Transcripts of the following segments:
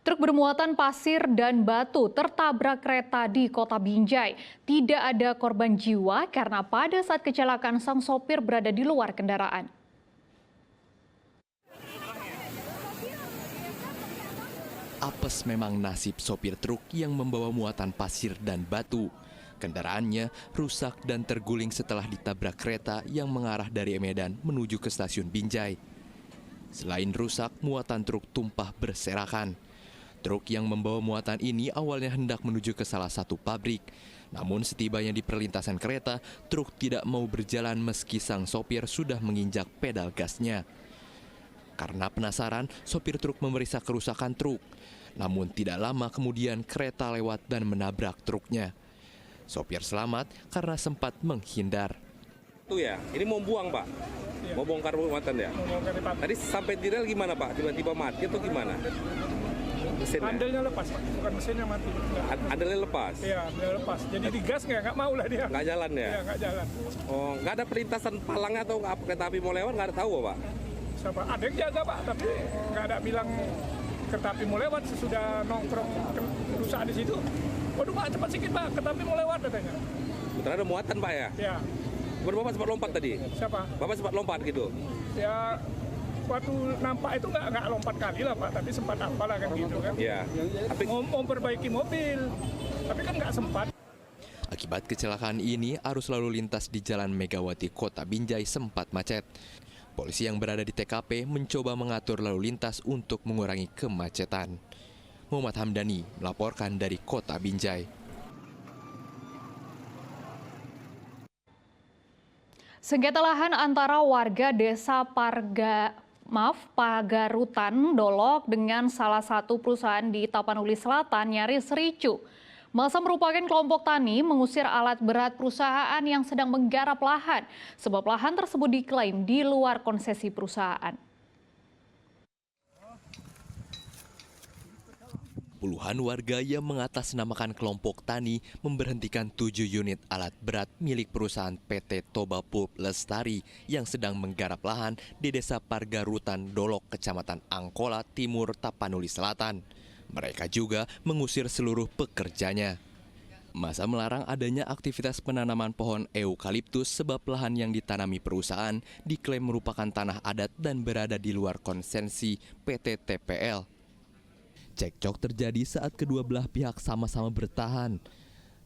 Truk bermuatan pasir dan batu tertabrak kereta di Kota Binjai. Tidak ada korban jiwa karena pada saat kecelakaan sang sopir berada di luar kendaraan. Apes memang nasib sopir truk yang membawa muatan pasir dan batu. Kendaraannya rusak dan terguling setelah ditabrak kereta yang mengarah dari Medan menuju ke stasiun Binjai. Selain rusak, muatan truk tumpah berserakan. Truk yang membawa muatan ini awalnya hendak menuju ke salah satu pabrik. Namun setibanya di perlintasan kereta, truk tidak mau berjalan meski sang sopir sudah menginjak pedal gasnya. Karena penasaran, sopir truk memeriksa kerusakan truk. Namun tidak lama kemudian kereta lewat dan menabrak truknya. Sopir selamat karena sempat menghindar. Tuh ya, ini mau buang Pak? Ya. Mau bongkar muatan ya? Tadi sampai di rel gimana Pak? Tiba-tiba mati atau gimana? Mesinnya? Andelnya lepas Pak, bukan mesinnya mati. Andelnya lepas? Iya, andelnya lepas. Jadi digas nggak mau lah dia. Nggak jalan ya? Iya, nggak jalan. Oh, nggak ada perlintasan palangnya atau kereta api mau lewat, nggak ada tahu Pak? Siapa? Ada yang jaga Pak, tapi nggak ada bilang kereta api mau lewat sesudah nongkrong rusak di situ. Waduh Pak, cepat sedikit Pak, kereta api mau lewat katanya. Betul ada muatan Pak ya? Iya. Bapak sempat lompat tadi? Siapa? Bapak sempat lompat gitu? Ya, waktu nampak itu nggak lompat kali lah Pak, tapi sempat apalah kan gitu kan. Iya. Tapi mau perbaiki mobil, tapi kan nggak sempat. Akibat kecelakaan ini, arus lalu lintas di Jalan Megawati Kota Binjai sempat macet. Polisi yang berada di TKP mencoba mengatur lalu lintas untuk mengurangi kemacetan. Muhammad Hamdani melaporkan dari Kota Binjai. Sengketa lahan antara warga desa Pagarutan Dolok dengan salah satu perusahaan di Tapanuli Selatan nyaris ricuh. Masa merupakan kelompok tani mengusir alat berat perusahaan yang sedang menggarap lahan, sebab lahan tersebut diklaim di luar konsesi perusahaan. Puluhan warga yang mengatasnamakan kelompok tani memberhentikan 7 unit alat berat milik perusahaan PT Toba Pulp Lestari yang sedang menggarap lahan di Desa Pagarutan Dolok, Kecamatan Angkola Timur, Tapanuli Selatan. Mereka juga mengusir seluruh pekerjanya. Masa melarang adanya aktivitas penanaman pohon eukaliptus sebab lahan yang ditanami perusahaan diklaim merupakan tanah adat dan berada di luar konsesi PT TPL. Cekcok terjadi saat kedua belah pihak sama-sama bertahan.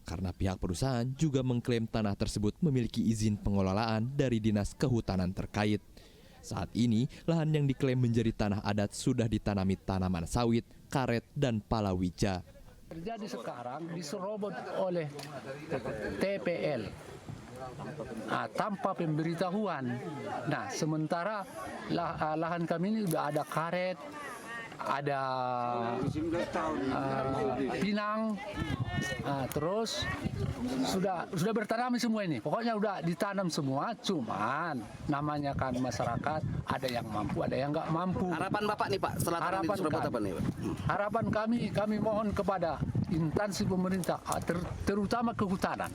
Karena pihak perusahaan juga mengklaim tanah tersebut memiliki izin pengelolaan dari Dinas Kehutanan terkait. Saat ini, lahan yang diklaim menjadi tanah adat sudah ditanami tanaman sawit, karet, dan palawija. Terjadi sekarang diserobot oleh TPL tanpa pemberitahuan. Nah, sementara lahan kami ini sudah ada karet, ada pinang, terus sudah bertanam semua ini. Pokoknya udah ditanam semua, cuman namanya kan masyarakat ada yang mampu, ada yang nggak mampu. Harapan Bapak nih Pak, setelah apa nih Pak? Harapan kami mohon kepada instansi pemerintah, terutama kehutanan,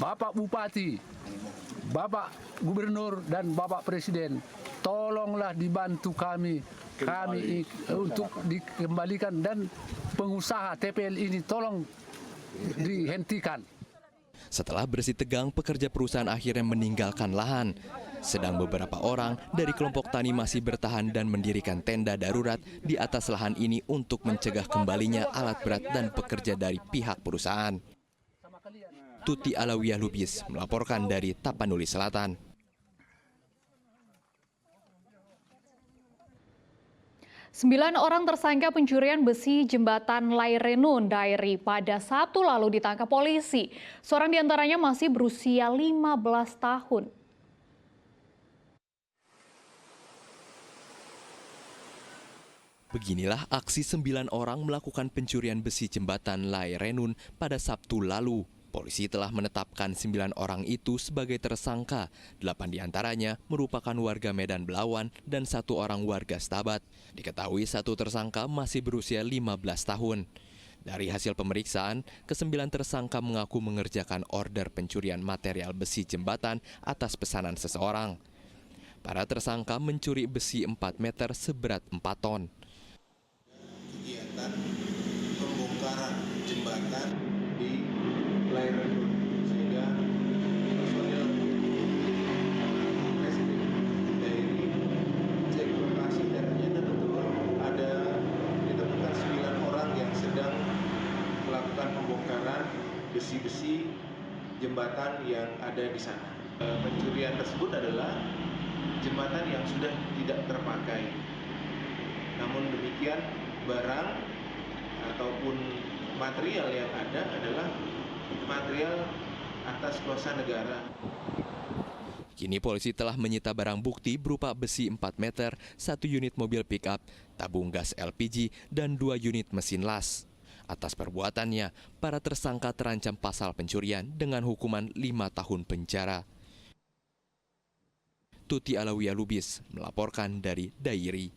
Bapak Bupati, Bapak Gubernur dan Bapak Presiden, tolonglah dibantu kami untuk dikembalikan dan pengusaha TPL ini tolong dihentikan. Setelah bersih tegang, pekerja perusahaan akhirnya meninggalkan lahan. Sedang beberapa orang dari kelompok tani masih bertahan dan mendirikan tenda darurat di atas lahan ini untuk mencegah kembalinya alat berat dan pekerja dari pihak perusahaan. Tuti Alawiyah Lubis melaporkan dari Tapanuli Selatan. 9 orang tersangka pencurian besi jembatan Lairenun Dairi pada Sabtu lalu ditangkap polisi. Seorang diantaranya masih berusia 15 tahun. Beginilah aksi 9 orang melakukan pencurian besi jembatan Lairenun pada Sabtu lalu. Polisi telah menetapkan 9 orang itu sebagai tersangka. 8 diantaranya merupakan warga Medan Belawan dan 1 orang warga Stabat. Diketahui 1 tersangka masih berusia 15 tahun. Dari hasil pemeriksaan, ke-9 tersangka mengaku mengerjakan order pencurian material besi jembatan atas pesanan seseorang. Para tersangka mencuri besi 4 meter seberat 4 ton. besi-besi jembatan yang ada di sana. Pencurian tersebut adalah jembatan yang sudah tidak terpakai. Namun demikian, barang ataupun material yang ada adalah material atas kuasa negara. Kini polisi telah menyita barang bukti berupa besi 4 meter, 1 unit mobil pick-up, tabung gas LPG, dan 2 unit mesin las. Atas perbuatannya, para tersangka terancam pasal pencurian dengan hukuman 5 tahun penjara. Tuti Alawiyah Lubis melaporkan dari Dairi.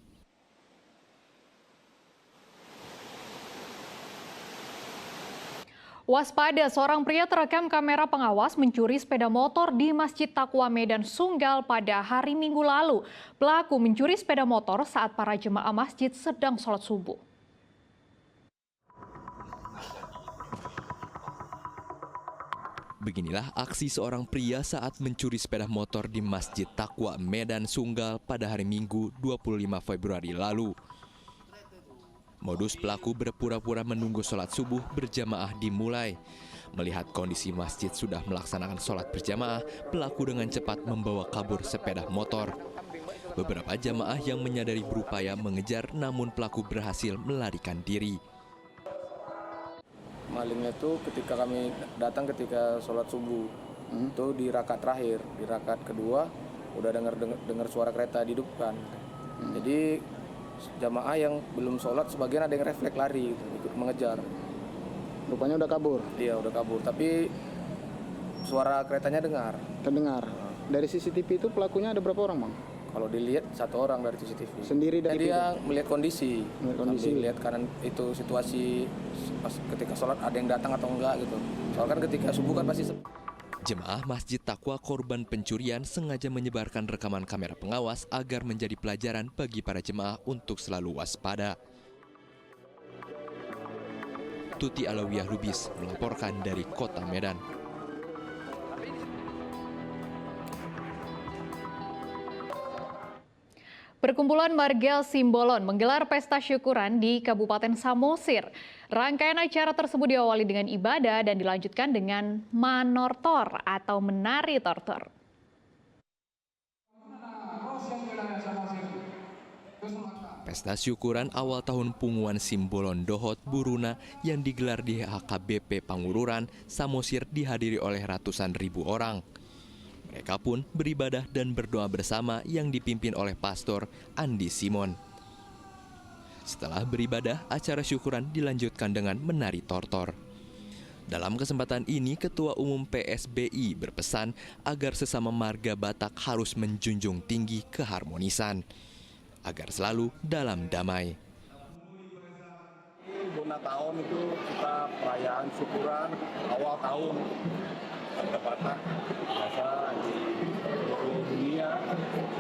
Waspada, seorang pria terekam kamera pengawas mencuri sepeda motor di Masjid Taqwa Medan Sunggal pada hari Minggu lalu. Pelaku mencuri sepeda motor saat para jemaah masjid sedang sholat subuh. Beginilah aksi seorang pria saat mencuri sepeda motor di Masjid Taqwa Medan Sunggal pada hari Minggu 25 Februari lalu. Modus pelaku berpura-pura menunggu sholat subuh berjamaah dimulai. Melihat kondisi masjid sudah melaksanakan sholat berjamaah, pelaku dengan cepat membawa kabur sepeda motor. Beberapa jamaah yang menyadari berupaya mengejar, namun pelaku berhasil melarikan diri. Malingnya itu ketika kami datang ketika sholat subuh, itu di rakaat terakhir, di rakaat kedua udah dengar suara kereta di depan. Jadi jamaah yang belum sholat sebagian ada yang refleks lari gitu, ikut mengejar. Rupanya udah kabur? Iya udah kabur, tapi suara keretanya terdengar. Dari CCTV itu pelakunya ada berapa orang, Bang? Kalau dilihat 1 orang dari CCTV. Sendiri dari dia melihat kondisi. Kondisi. Lihat karena itu situasi pas ketika sholat ada yang datang atau enggak gitu. Soalnya kan ketika subuh kan pasti Jemaah Masjid Taqwa korban pencurian sengaja menyebarkan rekaman kamera pengawas agar menjadi pelajaran bagi para jemaah untuk selalu waspada. Tuti Alawiyah Lubis melaporkan dari Kota Medan. Perkumpulan Marga Simbolon menggelar pesta syukuran di Kabupaten Samosir. Rangkaian acara tersebut diawali dengan ibadah dan dilanjutkan dengan manortor atau menari tortor. Pesta syukuran awal tahun Punguan Simbolon Dohot Buruna yang digelar di HKBP Pangururan, Samosir dihadiri oleh ratusan ribu orang. Mereka pun beribadah dan berdoa bersama yang dipimpin oleh Pastor Andi Simon. Setelah beribadah, acara syukuran dilanjutkan dengan menari tortor. Dalam kesempatan ini, Ketua Umum PSBI berpesan agar sesama marga Batak harus menjunjung tinggi keharmonisan, agar selalu dalam damai. Bona tahun itu kita perayaan syukuran awal tahun. Warga Batak biasa di seluruh dunia,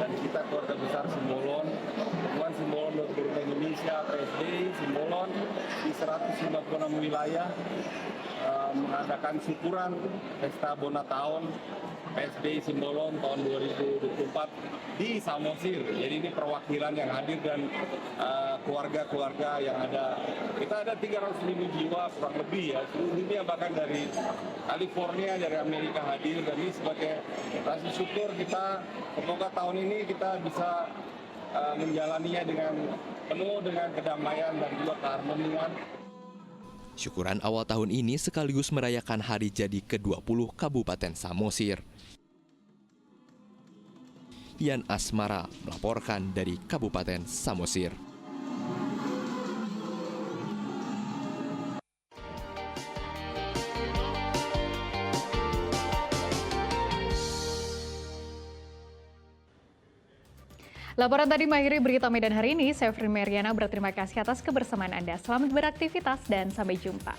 dan kita keluarga besar Simbolon, Perkumpulan Simbolon Dohot Indonesia PSBI Simbolon di 156 wilayah mengadakan syukuran pesta Bona tahun PSBI Simbolon tahun 2024 di Samosir. Jadi ini perwakilan yang hadir dan keluarga-keluarga yang ada. Kita ada 300.000 jiwa kurang lebih ya, seluruh dunia bahkan dari California, dari Amerika hadir. Dan ini sebagai rasa syukur kita, semoga tahun ini kita bisa menjalaninya dengan penuh dengan kedamaian dan juga keharmonian. Syukuran awal tahun ini sekaligus merayakan hari jadi ke-20 Kabupaten Samosir. Yan Asmara melaporkan dari Kabupaten Samosir. Laporan tadi mengakhiri berita Medan hari ini. Saya Fri Meriana berterima kasih atas kebersamaan Anda. Selamat beraktivitas dan sampai jumpa.